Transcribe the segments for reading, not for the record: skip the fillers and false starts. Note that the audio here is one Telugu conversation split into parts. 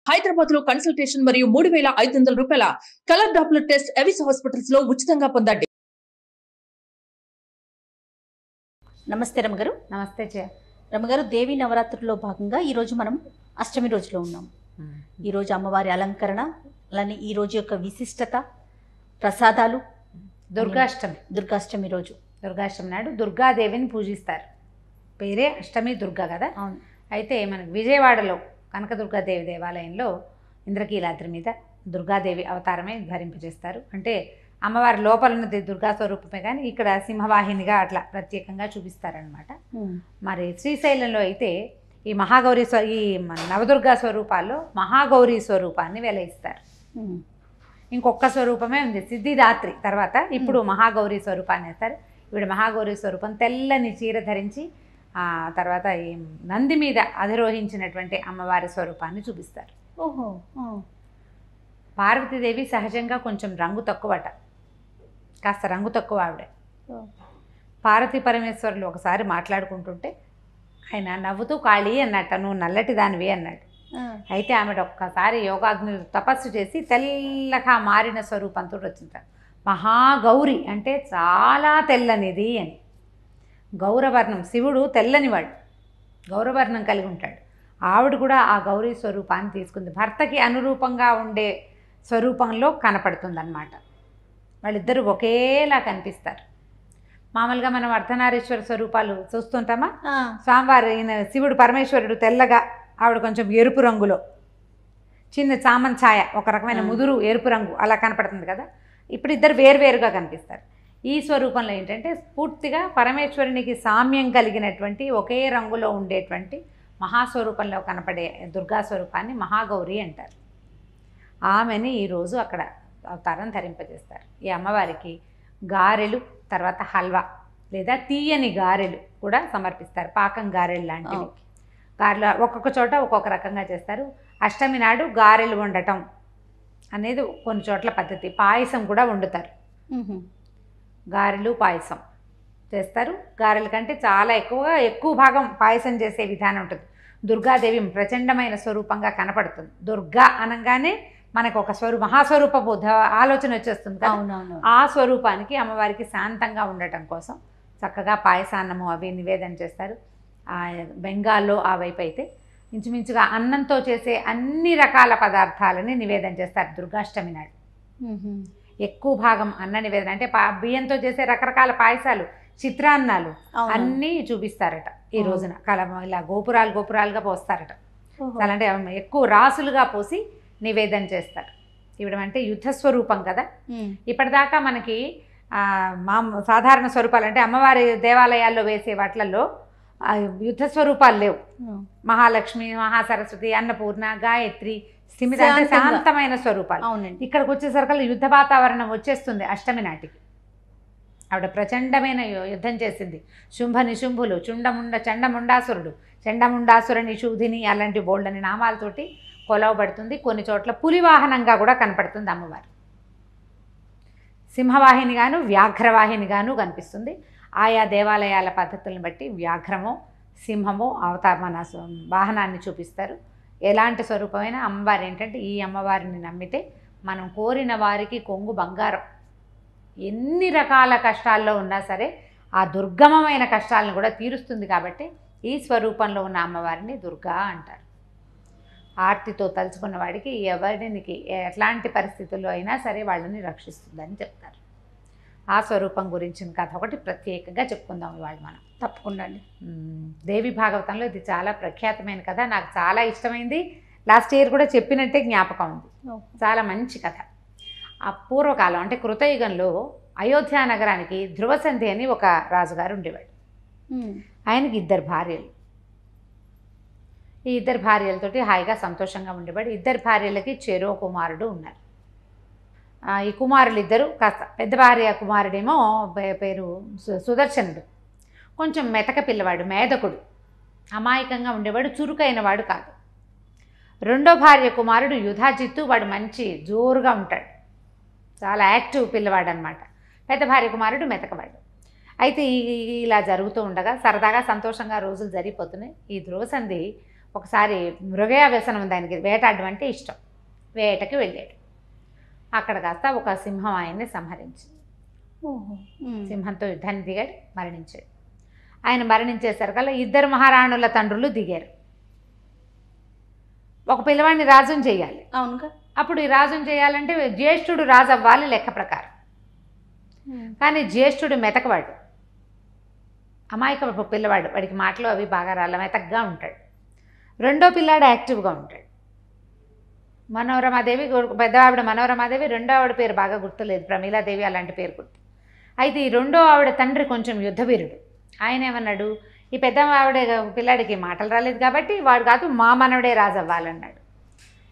హైదరాబాద్ లో కన్సల్టేషన్ మరియు 3,500 రూపాయల colour Doppler test Avis hospitals లో ఉచితంగా పొందండి. నమస్తే రమగారు. నమస్తే జయ. రమగారు, దేవి నవరాత్రుల్లో భాగంగా ఈరోజు మనం అష్టమి రోజులో ఉన్నాం. ఈరోజు అమ్మవారి అలంకరణ, అలానే ఈ రోజు యొక్క విశిష్టత, ప్రసాదాలు. దుర్గాష్టమి రోజు, దుర్గాష్టమి నాడు దుర్గాదేవిని పూజిస్తారు. పేరే అష్టమి దుర్గా కదా. అవును. అయితే మనకు విజయవాడలో కనకదుర్గాదేవి దేవాలయంలో ఇంద్రకీలాద్రి మీద దుర్గాదేవి అవతారమే ధరింపజేస్తారు. అంటే అమ్మవారి లోపల ఉన్నది దుర్గా స్వరూపమే, కానీ ఇక్కడ సింహవాహినిగా అట్లా ప్రత్యేకంగా చూపిస్తారనమాట. మరి శ్రీశైలంలో అయితే ఈ మహాగౌరీ ఈ నవదుర్గా స్వరూపాల్లో మహాగౌరీ స్వరూపాన్ని వెలయిస్తారు. ఇంకొక స్వరూపమే ఉంది సిద్ధిదాత్రి తర్వాత, ఇప్పుడు మహాగౌరీ స్వరూపాన్ని వేస్తారు. ఈవిడ మహాగౌరీ స్వరూపం తెల్లని చీర ధరించి తర్వాత ఈ నంది మీద అధిరోహించినటువంటి అమ్మవారి స్వరూపాన్ని చూపిస్తారు. ఓహో. పార్వతీదేవి సహజంగా కొంచెం రంగు తక్కువట, కాస్త రంగు తక్కువ ఆవిడ. పార్వతీ పరమేశ్వరులు ఒకసారి మాట్లాడుకుంటుంటే ఆయన నవ్వుతూ కాళీ అన్నట్ట, నువ్వు నల్లటి దానివి అన్నాడు. అయితే ఆమె ఒక్కసారి యోగాగ్ని తపస్సు చేసి తెల్లగా మారిన స్వరూపంతో వచ్చింటారు. మహాగౌరి అంటే చాలా తెల్లనిది అని. గౌరవర్ణం, శివుడు తెల్లనివాడు, గౌరవర్ణం కలిగి ఉంటాడు. ఆవిడ కూడా ఆ గౌరీ స్వరూపాన్ని తీసుకుంది. భర్తకి అనురూపంగా ఉండే స్వరూపంలో కనపడుతుంది అన్నమాట. వాళ్ళిద్దరూ ఒకేలా కనిపిస్తారు. మామూలుగా మనం అర్ధనారీశ్వర స్వరూపాలు చూస్తుంటామా, స్వామివారు ఈయన శివుడు పరమేశ్వరుడు తెల్లగా, ఆవిడ కొంచెం ఎరుపు రంగులో, చిన్న చామన్ ఛాయ, ఒక రకమైన ముదురు ఎరుపు రంగు అలా కనపడుతుంది కదా. ఇప్పుడు ఇద్దరు వేరువేరుగా కనిపిస్తారు. ఈ స్వరూపంలో ఏంటంటే పూర్తిగా పరమేశ్వరునికి సామ్యం కలిగినటువంటి ఒకే రంగులో ఉండేటువంటి మహాస్వరూపంలో కనపడే దుర్గా స్వరూపాన్ని మహాగౌరి అంటారు. ఆమెని ఈరోజు అక్కడ అవతారం ధరింపజేస్తారు. ఈ అమ్మవారికి గారెలు, తర్వాత హల్వా లేదా తీయని గారెలు కూడా సమర్పిస్తారు. పాకం గారెలు లాంటివి. గారెలు ఒక్కొక్క చోట ఒక్కొక్క రకంగా చేస్తారు. అష్టమి నాడు గారెలు వండటం అనేది కొన్ని చోట్ల పద్ధతి. పాయసం కూడా వండుతారు. గారెలు పాయసం చేస్తారు. గారెల కంటే చాలా ఎక్కువ భాగం పాయసం చేసే విధానం ఉంటుంది. దుర్గాదేవి ప్రచండమైన స్వరూపంగా కనపడుతుంది. దుర్గా అనగానే మనకు ఒక మహాస్వరూప ఆలోచన వచ్చేస్తుంది కదా. ఆ స్వరూపానికి అమ్మవారికి శాంతంగా ఉండటం కోసం చక్కగా పాయసాన్నము అవి నివేదన చేస్తారు. బెంగాల్లో ఆ వైపు అయితే ఇంచుమించుగా అన్నంతో చేసే అన్ని రకాల పదార్థాలని నివేదన చేస్తారు దుర్గాష్టమి నాడు. ఎక్కువ భాగం అన్న నివేదన అంటే బియ్యంతో చేసే రకరకాల పాయసాలు, చిత్రాన్నాలు అన్నీ చూపిస్తారట ఈ రోజున. ఇలా గోపురాలుగా పోస్తారట. అలాంటి ఎక్కువ రాసులుగా పోసి నివేదన చేస్తారు. ఇవ్వడం అంటే యుద్ధ స్వరూపం కదా. ఇప్పటిదాకా మనకి సాధారణ స్వరూపాలు అంటే అమ్మవారి దేవాలయాల్లో వేసే వాటిలలో యుద్ధ స్వరూపాలు లేవు. మహాలక్ష్మి, మహాసరస్వతి, అన్నపూర్ణ, గాయత్రి, స్థిమిత అంటే శాంతమైన స్వరూపాలు. ఇక్కడికి వచ్చేసరికి యుద్ధ వాతావరణం వచ్చేస్తుంది. అష్టమి నాటికి ఆవిడ ప్రచండమైన యుద్ధం చేసింది. శుంభ నిశుంభులు, చండముండాసురుడు, చండముండాసుర నిషూధిని అలాంటి బోల్డని నామాలతోటి కొలవబడుతుంది. కొన్ని చోట్ల పులివాహనంగా కూడా కనపడుతుంది అమ్మవారు. సింహవాహినిగాను వ్యాఘ్రవాహినిగాను కనిపిస్తుంది. ఆయా దేవాలయాల పద్ధతులను బట్టి వ్యాఘ్రమో సింహమో మన వాహనాన్ని చూపిస్తారు. ఎలాంటి స్వరూపమైన అమ్మవారు ఏంటంటే ఈ అమ్మవారిని నమ్మితే మనం కోరిన వారికి కొంగు బంగారం. ఎన్ని రకాల కష్టాల్లో ఉన్నా సరే ఆ దుర్గమమైన కష్టాలను కూడా తీరుస్తుంది. కాబట్టి ఈ స్వరూపంలో ఉన్న అమ్మవారిని దుర్గా అంటారు. ఆర్తితో తలుచుకున్న వాడికి ఎవరికి ఎట్లాంటి పరిస్థితుల్లో అయినా సరే వాళ్ళని రక్షిస్తుందని చెప్తారు. ఆ స్వరూపం గురించిన కథ ఒకటి ప్రత్యేకంగా చెప్పుకుందాం ఇవాళ మనం. తప్పకుండా అండి. దేవి భాగవతంలో ఇది చాలా ప్రఖ్యాతమైన కథ. నాకు చాలా ఇష్టమైంది. లాస్ట్ ఇయర్ కూడా చెప్పినట్టే జ్ఞాపకం ఉంది. చాలా మంచి కథ. ఆ పూర్వకాలం అంటే కృతయుగంలో అయోధ్య నగరానికి ధ్రువసంధి అని ఒక రాజుగారు ఉండేవాడు. ఆయనకి 2 భార్యలు. ఈ 2 భార్యలతోటి హాయిగా సంతోషంగా ఉండేవాడు. 2 భార్యలకి చెరో కుమారుడు ఉన్నారు. ఈ కుమారులు ఇద్దరు కాస్త పెద్ద భార్య కుమారుడేమో పేరు సుదర్శనుడు. కొంచెం మెతక పిల్లవాడు, మేధకుడు, అమాయకంగా ఉండేవాడు, చురుకైన వాడు కాదు. రెండో భార్య కుమారుడు యుధాజిత్తు. వాడు మంచి జోరుగా ఉంటాడు, చాలా యాక్టివ్ పిల్లవాడు అనమాట. పెద్ద భార్య కుమారుడు మెతకవాడు. అయితే ఇలా జరుగుతూ ఉండగా సరదాగా సంతోషంగా రోజులు జరిగిపోతున్నాయి. ఈ ధ్రువసంధి ఒకసారి మృగయ వ్యసనం దానికి వేటాడడం అంటే ఇష్టం. వేటకి వెళ్ళాడు. అక్కడ కాస్త ఒక సింహం ఆయన్ని సంహరించింది. సింహంతో యుద్ధాన్ని దిగాడు, మరణించాడు. ఆయన మరణించేసరికల్లా 2 మహారాణుల తండ్రులు దిగారు. ఒక పిల్లవాడిని రాజుని చేయాలి. అవునుగా. అప్పుడు ఈ రాజుని చేయాలంటే జ్యేష్ఠుడు రాజు అవ్వాలి లెక్క ప్రకారం. కానీ జ్యేష్ఠుడు మెతకవాడు, అమాయక పిల్లవాడు, వాడికి మాటలు అవి బాగా రాళ్ళ మెతకగా ఉంటాడు. రెండో పిల్లాడు యాక్టివ్గా ఉంటాడు. మనోరమాదేవి, పెద్దవావిడ మనోరమాదేవి, రెండో ఆవిడ పేరు బాగా గుర్తులేదు, ప్రమీలాదేవి అలాంటి పేరు గుర్తు. అయితే ఈ రెండో ఆవిడ తండ్రి కొంచెం యుద్ధవీరుడు. ఆయన ఏమన్నాడు, ఈ పెద్ద ఆవిడ పిల్లాడికి మాటలు రాలేదు కాబట్టి వాడు కాదు మా మనవడే రాజు అవ్వాలన్నాడు.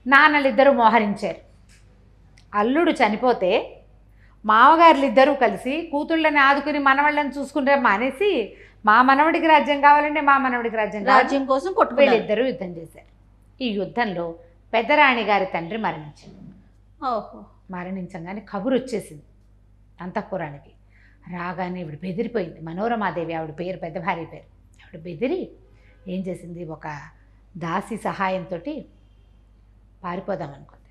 నాన్నలిద్దరూ మోహరించారు. అల్లుడు చనిపోతే మామగారులిద్దరూ కలిసి కూతుళ్ళని ఆదుకుని మనవాళ్ళని చూసుకుంటే మానేసి మా మనవడికి రాజ్యం కావాలంటే మా మనవడికి రాజ్యం కోసం వీళ్ళిద్దరూ యుద్ధం చేశారు. ఈ యుద్ధంలో పెద్దరాణి గారి తండ్రి మరణించింది. మరణించగానే కబురు వచ్చేసింది అంతఃపురానికి. రాగానే ఇవిడ బెదిరిపోయింది. మనోరమాదేవి ఆవిడ పేరు, పెద్ద భార్య పేరు. ఆవిడ బెదిరి ఏం చేసింది, ఒక దాసి సహాయంతో పారిపోదాం అనుకుంది.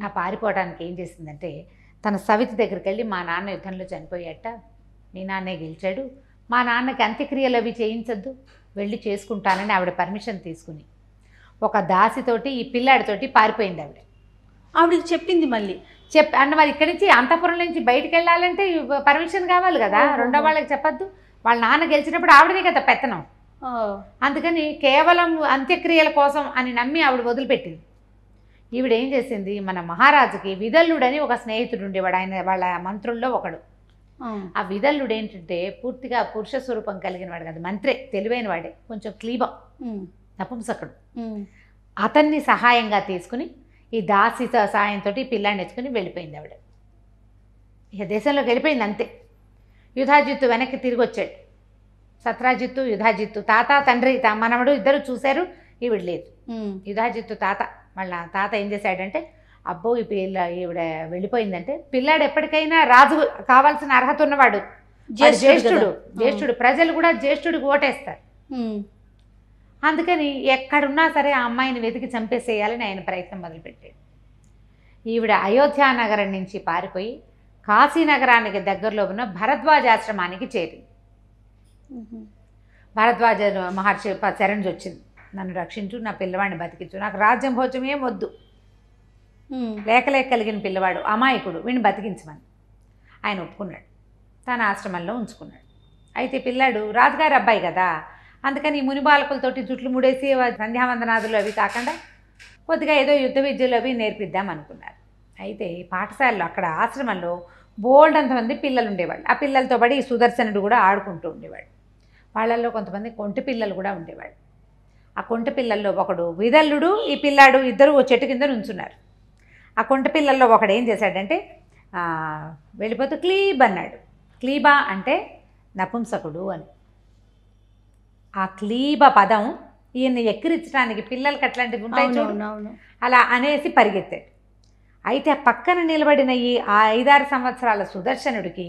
ఆ పారిపోవడానికి ఏం చేసిందంటే తన సవితి దగ్గరికి వెళ్ళి, మా నాన్న యుద్ధంలో చనిపోయాట, మీ నాన్నే గెలిచాడు, మా నాన్నకి అంత్యక్రియలు అవి చేయించద్దు, వెళ్ళి చేసుకుంటానని ఆవిడ పర్మిషన్ తీసుకుని ఒక దాసితోటి ఈ పిల్లాడితోటి పారిపోయింది. ఆవిడకి చెప్పింది మళ్ళీ అన్న మరి ఇక్కడి నుంచి అంతఃపురం నుంచి బయటికి వెళ్ళాలంటే పర్మిషన్ కావాలి కదా, రెండో వాళ్ళకి చెప్పద్దు. వాళ్ళ నాన్న గెలిచినప్పుడు ఆవిడనే కదా పెత్తనం. అందుకని కేవలం అంత్యక్రియల కోసం అని నమ్మి ఆవిడ వదిలిపెట్టింది. ఈవిడ ఏం చేసింది, మన మహారాజుకి విదల్లుడని ఒక స్నేహితుడు ఉండేవాడు, ఆయన వాళ్ళ మంత్రుల్లో ఒకడు. ఆ విదల్లుడు ఏంటంటే పూర్తిగా పురుష స్వరూపం కలిగిన వాడు కాదు, మంత్రే, తెలివైన వాడే, కొంచెం క్లీబం, నపుంసకుడు. అతన్ని సహాయంగా తీసుకుని ఈ దాసి సహాయంతో పిల్లాన్ని ఎత్తుకుని వెళ్ళిపోయింది ఆవిడ. ఇక దేశంలోకి వెళ్ళిపోయింది అంతే. యుధాజిత్తు వెనక్కి తిరిగి వచ్చాడు. సత్రాజిత్తు, యుధాజిత్తు, తాత తండ్రి మనవడు ఇద్దరు చూశారు, ఈవిడ లేదు. యుధాజిత్తు తాత, వాళ్ళ తాత ఏం చేశాడంటే, అబ్బో ఈ ఈవిడ వెళ్ళిపోయిందంటే, పిల్లాడు ఎప్పటికైనా రాజు కావాల్సిన అర్హత ఉన్నవాడు, జ్యేష్ఠుడు, ప్రజలు కూడా జ్యేష్ఠుడికి ఓటేస్తారు. అందుకని ఎక్కడున్నా సరే ఆ అమ్మాయిని వెతికి చంపేసేయాలని ఆయన ప్రయత్నం మొదలుపెట్టాడు. ఈవిడ అయోధ్య నగరం నుంచి పారిపోయి కాశీనగరానికి దగ్గరలో ఉన్న భరద్వాజాశ్రమానికి చేరింది. భరద్వాజ మహర్షి శరణ్ వచ్చింది, నన్ను రక్షించు, నా పిల్లవాడిని బతికించు, నాకు రాజ్యం భోజనం ఏం వద్దు, లేకలేక కలిగిన పిల్లవాడు అమాయకుడు, వీడిని బతికించమని. ఆయన ఒప్పుకున్నాడు, తన ఆశ్రమంలో ఉంచుకున్నాడు. అయితే పిల్లాడు రాజుగారి అబ్బాయి కదా, అందుకని ఈ మునిబాలకులతోటి జుట్లు ముడేసి సంధ్యావందనాదులు అవి కాకుండా కొద్దిగా ఏదో యుద్ధ విద్యలు అవి నేర్పిద్దాం అనుకున్నారు. అయితే పాఠశాలలో అక్కడ ఆశ్రమంలో బోల్డ్ అంతమంది పిల్లలు ఉండేవాళ్ళు. ఆ పిల్లలతో పడి ఈ సుదర్శనుడు కూడా ఆడుకుంటూ ఉండేవాడు. వాళ్ళల్లో కొంతమంది కొంటి పిల్లలు కూడా ఉండేవాళ్ళు. ఆ కొంటి పిల్లల్లో ఒకడు విదల్లుడు, ఈ పిల్లాడు ఇద్దరు ఓ చెట్టు కింద నుంచున్నారు. ఆ కొంటి పిల్లల్లో ఒకడు ఏం చేశాడంటే వెళ్ళిపోతూ క్లీబ్ అన్నాడు. క్లీబా అంటే నపుంసకుడు అని. ఆ క్లీబ పదం ఈయన్ని ఎక్కిరించడానికి, పిల్లలకి అట్లాంటివి ఉంటాయి చూడు, అలా అనేసి పరిగెత్తాడు. అయితే ఆ పక్కన నిలబడిన ఈ 5-6 సంవత్సరాల సుదర్శనుడికి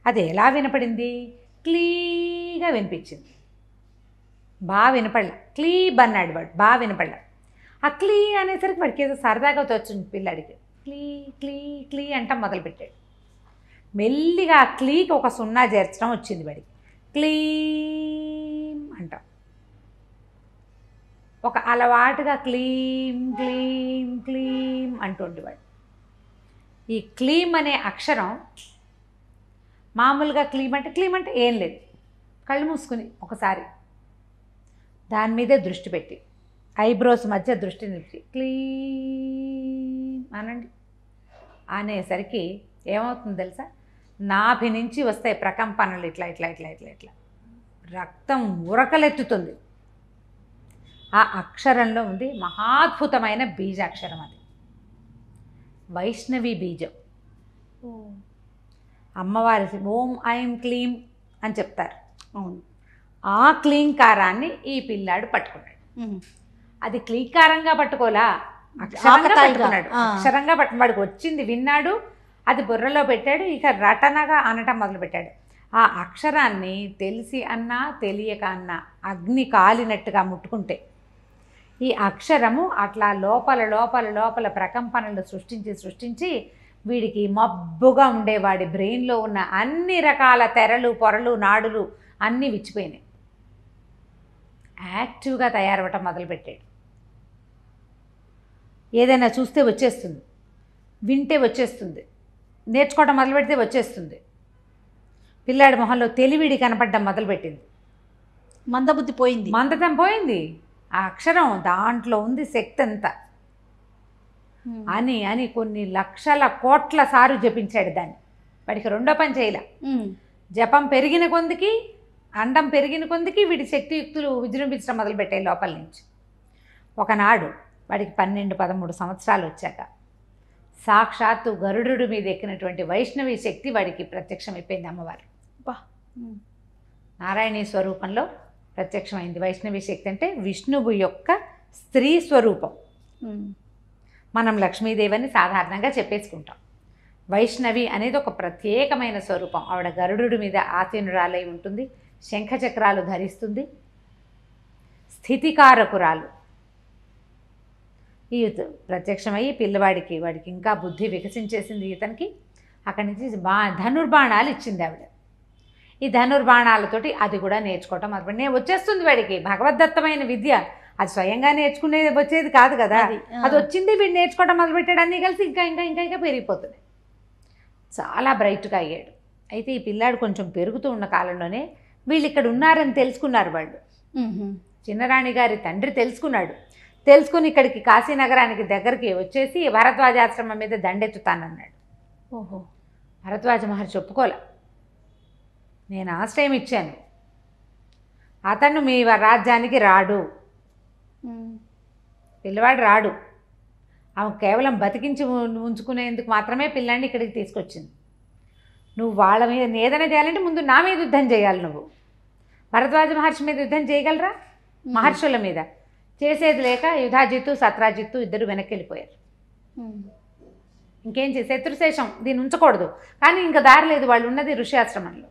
అది ఎలా వినపడింది, క్లీగా వినిపించింది. బాగా వినపడలా, క్లీబ్ అన్నాడు వాడు, బాగా వినపడలా. ఆ క్లీ అనేసరికి వాడికి ఏదో సరదాగా వచ్చింది పిల్లాడికి. క్లీ క్లీ క్లీ అంట మొదలుపెట్టాడు. మెల్లిగా ఆ క్లీకి ఒక 0 చేర్చడం వచ్చింది వాడికి. క్లీం అంటాం, ఒక అలవాటుగా క్లీం క్లీం క్లీం అంటుండేవాడు. ఈ క్లీం అనే అక్షరం మామూలుగా క్లీం అంటే ఏం లేదు, కళ్ళు మూసుకుని ఒకసారి దాని మీదే దృష్టి పెట్టి ఐబ్రోస్ మధ్య దృష్టి నిలిపి క్లీం అనండి అనేసరికి ఏమవుతుంది తెలుసా, నాభి నుంచి వస్తాయి ప్రకంపనలు, ఇట్లా ఇట్లా ఇట్లా ఇట్లా ఇట్లా రక్తం ఉరకలెత్తుతుంది. ఆ అక్షరంలో ఉంది మహాద్భుతమైన బీజాక్షరం, అది వైష్ణవి బీజం. అమ్మవారి ఓం ఐం క్లీం అని చెప్తారు. అవును, ఆ క్లీంకారాన్ని ఈ పిల్లాడు పట్టుకున్నాడు. అది క్లీంకారంగా పట్టుకోలా, అక్షరంగా పట్టుకున్నాడు. అక్షరంగా వాడికి వచ్చింది విన్నాడు, అది బుర్రలో పెట్టాడు, ఇక రటనగా అనటం మొదలుపెట్టాడు. ఆ అక్షరాన్ని తెలిసి అన్నా తెలియక అన్నా అగ్ని కాలినట్టుగా ముట్టుకుంటే ఈ అక్షరము అట్లా లోపల లోపల లోపల ప్రకంపనలు సృష్టించి వీడికి మబ్బుగా ఉండేవాడి బ్రెయిన్లో ఉన్న అన్ని రకాల తెరలు పొరలు నాడులు అన్నీ విచ్చిపోయినాయి. యాక్టివ్గా తయారవటం మొదలుపెట్టాడు. ఏదైనా చూస్తే వచ్చేస్తుంది, వింటే వచ్చేస్తుంది, నేర్చుకోవడం మొదలు పెడితే వచ్చేస్తుంది. పిల్లాడి మొహంలో తెలివిడి కనపడడం మొదలుపెట్టింది. మందబుద్ధి పోయింది, మందతం పోయింది. ఆ అక్షరం దాంట్లో ఉంది శక్తి అంతా అని అని కొన్ని లక్షల కోట్ల సార్లు జపించాడు దాన్ని. వాడికి రెండో పని చేయలే. జపం పెరిగిన కొందికి, అండం పెరిగిన కొందికి వీడి శక్తియుక్తులు విజృంభించడం మొదలుపెట్టాయి లోపల నుంచి. ఒకనాడు వాడికి 12-13 సంవత్సరాలు వచ్చాక సాక్షాత్తు గరుడు మీద ఎక్కినటువంటి వైష్ణవి శక్తి వాడికి ప్రత్యక్షమైపోయింది. అమ్మవారు నారాయణీ స్వరూపంలో ప్రత్యక్షమైంది. వైష్ణవి శక్తి అంటే విష్ణువు యొక్క స్త్రీ స్వరూపం. మనం లక్ష్మీదేవిని సాధారణంగా చెప్పేసుకుంటాం. వైష్ణవి అనేది ఒక ప్రత్యేకమైన స్వరూపం. ఆవిడ గరుడు మీద ఆసీనురాలై ఉంటుంది, శంఖచక్రాలు ధరిస్తుంది, స్థితికారకురాలు. ఈ ప్రత్యక్షమయ్యి వాడికి ఇంకా బుద్ధి వికసించేసింది ఇతనికి. అక్కడి నుంచి ధనుర్బాణాలు ఇచ్చింది ఆవిడ. ఈ ధనుర్బాణాలతోటి అది కూడా నేర్చుకోవటం మొదలుపెట్టి వచ్చేస్తుంది వాడికి. భగవద్దత్తమైన విద్య అది స్వయంగా నేర్చుకునేది వచ్చేది కాదు కదా, అది వచ్చింది. వీడు నేర్చుకోవటం మొదలుపెట్టాడు. అన్నీ కలిసి ఇంకా ఇంకా ఇంకా ఇంకా పెరిగిపోతుంది. చాలా బ్రైట్గా అయ్యాడు. అయితే ఈ పిల్లాడు కొంచెం పెరుగుతూ ఉన్న కాలంలోనే వీళ్ళు ఇక్కడ ఉన్నారని తెలుసుకున్నారు వాళ్ళు. చిన్నరాణి గారి తండ్రి తెలుసుకుని ఇక్కడికి కాశీనగరానికి దగ్గరికి వచ్చేసి భరద్వాజాశ్రమం మీద దండెత్తుతానన్నాడు. ఓహో. భరద్వాజ మహర్షి ఒప్పుకోలే. నేను ఆశ్రయం ఇచ్చాను, అతను మీ రాజ్యానికి రాడు, పిల్లవాడు రాడు. ఆమె కేవలం బతికించి ఉంచుకునేందుకు మాత్రమే పిల్లాడిని ఇక్కడికి తీసుకొచ్చింది. నువ్వు వాళ్ళ మీద ఏదైనా చేయాలంటే ముందు నా మీద యుద్ధం చేయాలి. నువ్వు భరద్వాజ మహర్షి మీద యుద్ధం చేయగలరా? మహర్షుల మీద చేసేది లేక యుధాజిత్తు సత్రాజిత్తు ఇద్దరు వెనక్కి వెళ్ళిపోయారు. ఇంకేం చేసి శత్రుశేషం దీన్ని ఉంచకూడదు, కానీ ఇంకా దారి లేదు. వాళ్ళు ఉన్నది ఋషి ఆశ్రమంలో.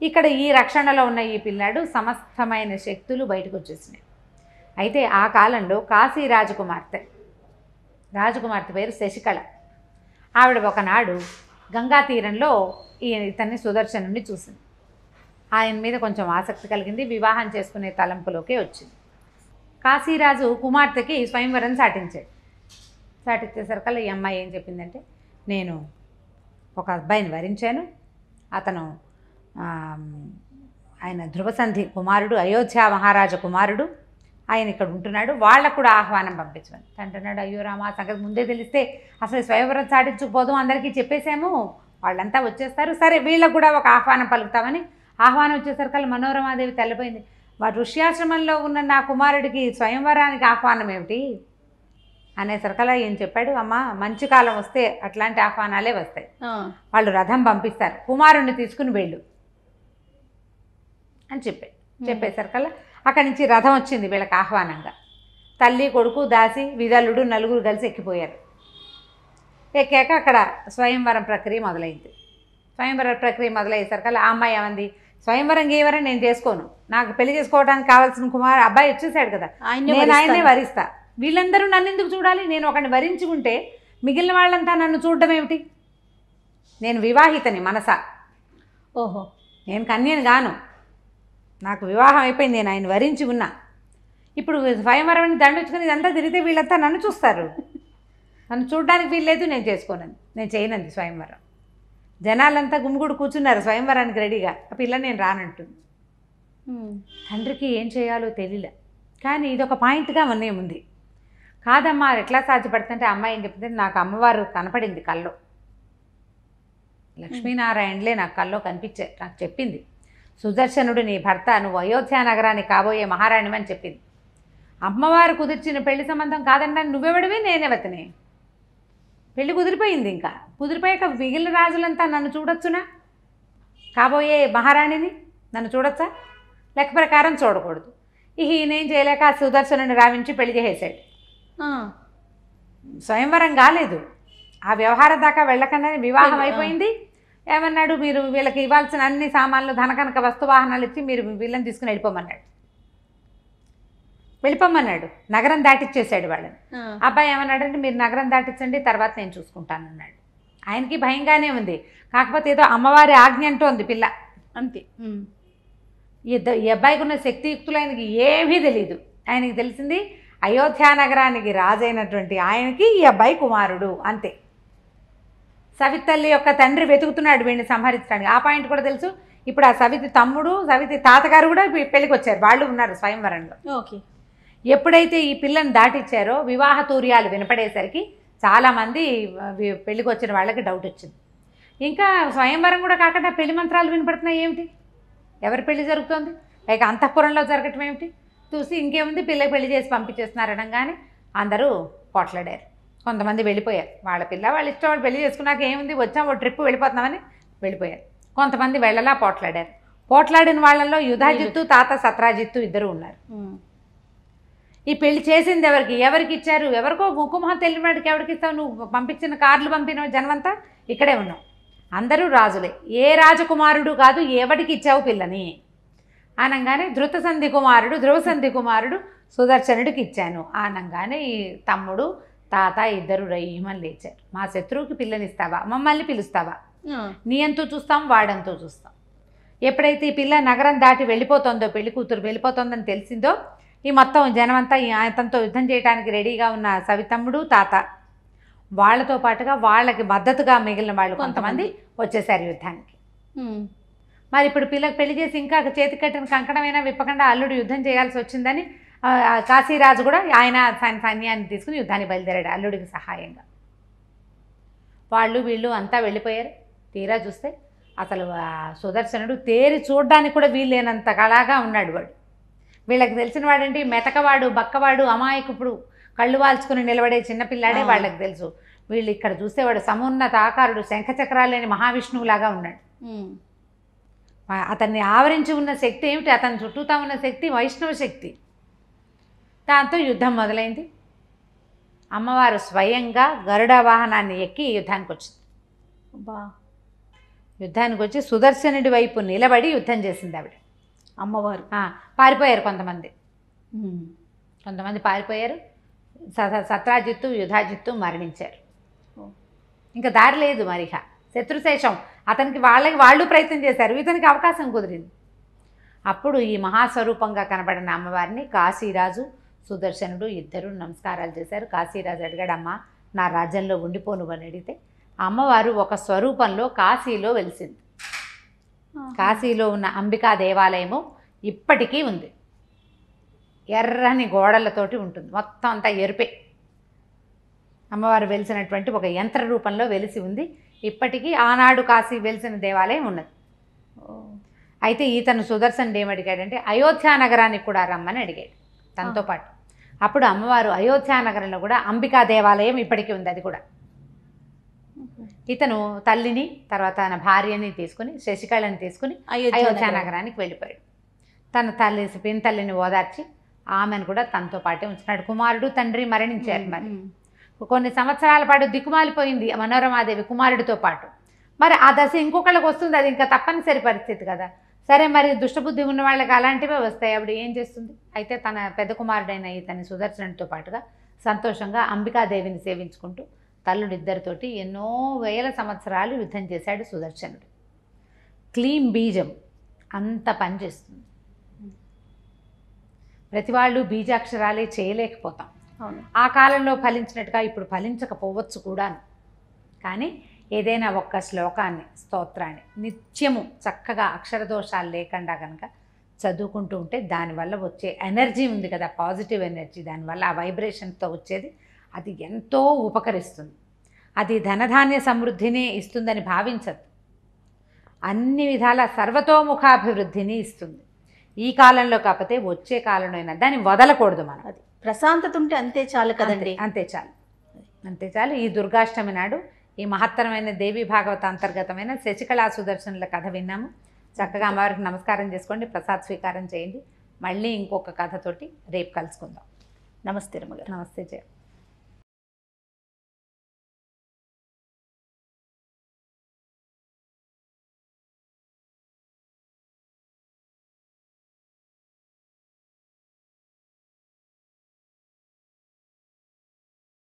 ఇక్కడ ఈ రక్షణలో ఉన్న ఈ పిల్లాడు సమస్తమైన శక్తులు బయటకు వచ్చేసినాయి. అయితే ఆ కాలంలో కాశీ రాజకుమార్తె పేరు శశికళ. ఆవిడ ఒకనాడు గంగా తీరంలో ఇతన్ని సుదర్శనుని చూసింది. ఆయన మీద కొంచెం ఆసక్తి కలిగింది. వివాహం చేసుకునే తలంపులోకే వచ్చింది. కాశీరాజు కుమార్తెకి స్వయంవరం సాటించేసరికల్లా ఈ అమ్మాయి ఏం చెప్పిందంటే, నేను ఒక అబ్బాయిని వరించాను, అతను ఆయన ధ్రువసంధి కుమారుడు, అయోధ్య మహారాజా కుమారుడు, ఆయన ఇక్కడ ఉంటున్నాడు, వాళ్ళకు కూడా ఆహ్వానం పంపించమని. అంటున్నాడు, అయ్యో రామా, సంగతి ముందే తెలిస్తే అసలు స్వయంవరం సాటించుకుపోదాం, అందరికీ చెప్పేసాము, వాళ్ళంతా వచ్చేస్తారు, సరే వీళ్ళకు కూడా ఒక ఆహ్వానం పలుకుతామని. ఆహ్వానం వచ్చేసరికల్లా మనోరమాదేవి తెల్లపోయింది. వాడు ఋష్యాశ్రమంలో ఉన్న నా కుమారుడికి స్వయంవరానికి ఆహ్వానం ఏమిటి అనేసరికల్లా ఏం చెప్పాడు, అమ్మ మంచి కాలం వస్తే అట్లాంటి ఆహ్వానాలే వస్తాయి, వాళ్ళు రథం పంపిస్తారు, కుమారుణ్ణి తీసుకుని వెళ్ళు అని చెప్పేసరికల్లా అక్కడి నుంచి రథం వచ్చింది వీళ్ళకి ఆహ్వానంగా. తల్లి కొడుకు దాసి విదలుడు నలుగురు కలిసి ఎక్కిపోయారు. ఎక్కాక అక్కడ స్వయంవరం ప్రక్రియ మొదలైంది. స్వయంవరం ప్రక్రియ మొదలయ్యేసరికల్లా ఆ అమ్మాయి ఏమంది, స్వయంవరం గీవరం నేను చేసుకోను, నాకు పెళ్లి చేసుకోవడానికి కావాల్సిన అబ్బాయి వచ్చేసాడు కదా, నేను ఆయన్నే వరిస్తా, వీళ్ళందరూ నన్ను ఎందుకు చూడాలి, నేను ఒకడిని వరించి ఉంటే మిగిలిన వాళ్ళంతా నన్ను చూడడం ఏమిటి, నేను వివాహితని మనసా, ఓహో నేను కన్యను గాను, నాకు వివాహం అయిపోయింది, నేను ఆయన వరించి ఉన్నా, ఇప్పుడు స్వయంవరం దండొచ్చుకొని ఇదంతా తిరిగితే వీళ్ళంతా నన్ను చూస్తారు, నన్ను చూడడానికి వీల్లేదు, నేను చేసుకోనండి, నేను చేయనండి స్వయంవరం. జనాలంతా గుమిగూడు కూర్చున్నారు స్వయంవరానికి రెడీగా. ఆ పిల్ల నేను రానంటుంది. తండ్రికి ఏం చేయాలో తెలియలే, కానీ ఇదొక పాయింట్గా ఉంది. కాదమ్మా ఎట్లా సాధ్యపడుతుంటే అమ్మాయి ఏం చెప్తే, నాకు అమ్మవారు కనపడింది కల్లో, లక్ష్మీనారాయణలే నాకు కల్లో కనిపించే, నాకు చెప్పింది, సుదర్శనుడు నీ భర్త, నువ్వు అయోధ్య నగరానికి కాబోయే మహారాణివని చెప్పింది. అమ్మవారు కుదిర్చిన పెళ్లి సంబంధం కాదండి, నువ్వెవడివి నేనెవతిని, పెళ్లి కుదిరిపోయింది. ఇంకా కుదిరిపోయాక మిగిలిన రాజులంతా నన్ను చూడొచ్చునా, కాబోయే మహారాణిని నన్ను చూడొచ్చా, లెక్క ప్రకారం చూడకూడదు. ఈయనేం చేయలేక ఆ సుదర్శనుని రావించి పెళ్లి చేసేసాడు. స్వయంవరం కాలేదు, ఆ వ్యవహారం దాకా వెళ్ళకుండానే వివాహం అయిపోయింది. ఏమన్నాడు, మీరు వీళ్ళకి ఇవ్వాల్సిన అన్ని సామాన్లు ధనకనక వస్తువాహనాలు ఇచ్చి మీరు వీళ్ళని తీసుకుని వెళ్ళిపోమన్నాడు. వెళ్ళిపోమన్నాడు. నగరం దాటిచ్చేసాడు వాళ్ళని. అబ్బాయి ఏమన్నాడంటే మీరు నగరం దాటించండి, తర్వాత నేను చూసుకుంటాను అన్నాడు. ఆయనకి భయంగానే ఉంది. కాకపోతే ఏదో అమ్మవారి ఆజ్ఞ అంటోంది పిల్ల అంతే. ఈ అబ్బాయికి ఉన్న శక్తియుక్తులు ఆయనకి ఏమీ తెలియదు. ఆయనకి తెలిసింది అయోధ్య నగరానికి రాజైనటువంటి ఆయనకి ఈ అబ్బాయి కుమారుడు అంతే. సవితల్లి యొక్క తండ్రి వెతుకుతున్నాడు వీడిని సంహరించడానికి. ఆ పాయింట్ కూడా తెలుసు. ఇప్పుడు ఆ సవితి తమ్ముడు, సవితి తాతగారు కూడా పెళ్ళికి వచ్చారు. వాళ్ళు ఉన్నారు స్వయంవరంలో. ఓకే. ఎప్పుడైతే ఈ పిల్లని దాటిచ్చారో వివాహ తూర్యాలు వినపడేసరికి చాలామంది పెళ్ళికి వచ్చిన వాళ్ళకి డౌట్ వచ్చింది. ఇంకా స్వయంవరం కూడా కాకుండా పెళ్లి మంత్రాలు వినపడుతున్నాయి ఏమిటి, ఎవరి పెళ్లి జరుగుతోంది, పైగా అంతఃపురంలో జరగటం ఏమిటి, చూసి ఇంకేముంది పిల్లకి పెళ్లి చేసి పంపించేస్తున్నారు అనగానే అందరూ పోట్లాడారు. కొంతమంది వెళ్ళిపోయారు. వాళ్ళ పిల్ల వాళ్ళ ఇష్టం, వాళ్ళు పెళ్లి చేసుకున్నాక ఏముంది, వచ్చాం ఓ ట్రిప్ వెళ్ళిపోతున్నామని వెళ్ళిపోయారు. కొంతమంది వెళ్ళలా పోట్లాడారు. పోట్లాడిన వాళ్ళల్లో యుధాజిత్తు తాత సత్రాజిత్తు ఇద్దరు ఉన్నారు. ఈ పెళ్లి చేసింది ఎవరికి ఇచ్చారు, ఎవరికో ముక్కుమొహం తెలియని వాడికి ఎవరికి ఇస్తావు, నువ్వు పంపించిన కార్లు పంపిన జనమంతా ఇక్కడే ఉన్నావు, అందరూ రాజులే, ఏ రాజకుమారుడు కాదు, ఎవడికి ఇచ్చావు పిల్లని అనగానే ధృతసంధి కుమారుడు ధ్రువసంధి కుమారుడు సుదర్శనుడికి ఇచ్చాను అనగానే ఈ తమ్ముడు తాత ఇద్దరు రయ్యమని లేచారు. మా శత్రువుకి పిల్లనిస్తావా, మమ్మల్ని పిలుస్తావా, నీ ఎంతో చూస్తాం వాడంతో చూస్తాం. ఎప్పుడైతే ఈ పిల్ల నగరం దాటి వెళ్ళిపోతుందో, పెళ్లి కూతురు వెళ్ళిపోతుందని తెలిసిందో, ఈ మొత్తం జనమంతా అతనితో యుద్ధం చేయడానికి రెడీగా ఉన్న సవితమ్ముడు తాత వాళ్ళతో పాటుగా వాళ్ళకి మద్దతుగా మిగిలిన వాళ్ళు కొంతమంది వచ్చేసారు యుద్ధానికి. మరి ఇప్పుడు పిల్లకి పెళ్లి చేసి ఇంకా చేతి కట్టిన కంకణమైనా విప్పకుండా అల్లుడు యుద్ధం చేయాల్సి వచ్చిందని కాశీరాజు కూడా ఆయన సైన్యాన్ని తీసుకుని యుద్ధాన్ని బయలుదేరాడు అల్లుడికి సహాయంగా. వాళ్ళు వీళ్ళు అంతా వెళ్ళిపోయారు. తీరా చూస్తే అసలు సుదర్శనుడు తేరి చూడడానికి కూడా వీళ్ళేనంత కళాగా ఉన్నాడు. వాడు వీళ్ళకి తెలిసిన వాడంటే మెతకవాడు, బక్కవాడు, అమాయకుడు, కళ్ళు వాల్చుకుని నిలబడే చిన్నపిల్లాడే వాళ్ళకి తెలుసు. వీళ్ళు ఇక్కడ చూసేవాడు సమున్నత ఆకారుడు, శంఖచక్రాలు లేని మహావిష్ణువులాగా ఉన్నాడు. అతన్ని ఆవరించి ఉన్న శక్తి ఏమిటి, అతని చుట్టూతా ఉన్న శక్తి వైష్ణవ శక్తి. దాంతో యుద్ధం మొదలైంది. అమ్మవారు స్వయంగా గరుడ వాహనాన్ని ఎక్కి యుద్ధానికి వచ్చింది. యుద్ధానికి వచ్చి సుదర్శనుడి వైపు నిలబడి యుద్ధం చేసింది ఆవిడ అమ్మవారు. పారిపోయారు కొంతమంది పారిపోయారు. సత్రాజిత్తు యుధాజిత్తు మరణించారు. ఇంకా దారి లేదు మరిహ. శత్రుశేషం అతనికి వాళ్ళు ప్రయత్నం చేశారు, ఇతనికి అవకాశం కుదిరింది. అప్పుడు ఈ మహాస్వరూపంగా కనబడిన అమ్మవారిని కాశీరాజు సుదర్శనుడు ఇద్దరు నమస్కారాలు చేశారు. కాశీరాజు అడిగాడు, అమ్మ నా రాజ్యంలో ఉండిపోను అని అడిగితే అమ్మవారు ఒక స్వరూపంలో కాశీలో వెలిసింది. కాశీలో ఉన్న అంబికా దేవాలయము ఇప్పటికీ ఉంది. ఎర్రని గోడలతోటి ఉంటుంది, మొత్తం అంతా ఎరుపే. అమ్మవారు వెలిసినటువంటి ఒక యంత్ర రూపంలో వెలిసి ఉంది. ఇప్పటికీ ఆనాడు కాశీ వెలిసిన దేవాలయం ఉన్నది. అయితే ఈతను సుదర్శనుడు ఏమడిగాడంటే అయోధ్య నగరానికి కూడా రమ్మని అడిగాడు తనతో పాటు. అప్పుడు అమ్మవారు అయోధ్య నగరంలో కూడా అంబికా దేవాలయం ఇప్పటికీ ఉంది, అది కూడా. ఇతను తల్లిని తర్వాత తన భార్యని తీసుకుని శశికళని తీసుకుని అయోధ్య నగరానికి వెళ్ళిపోయాడు. తన పినతల్లిని ఓదార్చి ఆమెను కూడా తనతో పాటే ఉంచున్నాడు. కుమారుడు తండ్రి మరణించారు. మరి కొన్ని సంవత్సరాల పాటు దిక్కుమాలిపోయింది మనోరమాదేవి కుమారుడితో పాటు. మరి ఆ దశ ఇంకొకళ్ళకి వస్తుంది, అది ఇంకా తప్పనిసరి పరిస్థితి కదా. సరే మరి దుష్టబుద్ధి ఉన్న వాళ్ళకి అలాంటివే వస్తాయి, ఆవిడ ఏం చేస్తుంది? అయితే తన పెద్ద కుమారుడైన ఇతని సుదర్శనుడితో పాటుగా సంతోషంగా అంబికాదేవిని సేవించుకుంటూ తల్లుడిద్దరితోటి ఎన్నో వేల సంవత్సరాలు యుద్ధం చేశాడు సుదర్శనుడు. క్లీం బీజం అంత పనిచేస్తుంది. ప్రతి వాళ్ళు బీజాక్షరాలే చేయలేకపోతాం. ఆ కాలంలో ఫలించినట్టుగా ఇప్పుడు ఫలించకపోవచ్చు కూడా. కానీ ఏదైనా ఒక్క శ్లోకాన్ని స్తోత్రాన్ని నిత్యము చక్కగా అక్షరదోషాలు లేకుండా కనుక చదువుకుంటూ ఉంటే దానివల్ల వచ్చే ఎనర్జీ ఉంది కదా, పాజిటివ్ ఎనర్జీ, దానివల్ల ఆ వైబ్రేషన్తో వచ్చేది అది ఎంతో ఉపకరిస్తుంది. అది ధనధాన్య సమృద్ధిని ఇస్తుందని భావించదు, అన్ని విధాల సర్వతోముఖాభివృద్ధిని ఇస్తుంది. ఈ కాలంలో కాకపోతే వచ్చే కాలంలో అయినా దాన్ని వదలకూడదు మనం. అది ప్రశాంతత ఉంటే అంతే చాలు కదండి. అంతే చాలు. ఈ దుర్గాష్టమి నాడు ఈ మహత్తరమైన దేవి భాగవత అంతర్గతమైన శశికళా సుదర్శనుల కథ విన్నాము. చక్కగా అమ్మవారికి నమస్కారం చేసుకోండి, ప్రసాద్ స్వీకారం చేయండి. మళ్ళీ ఇంకొక కథతోటి రేపు కలుసుకుందాం. నమస్తే రమ్మగారు. నమస్తే జయ.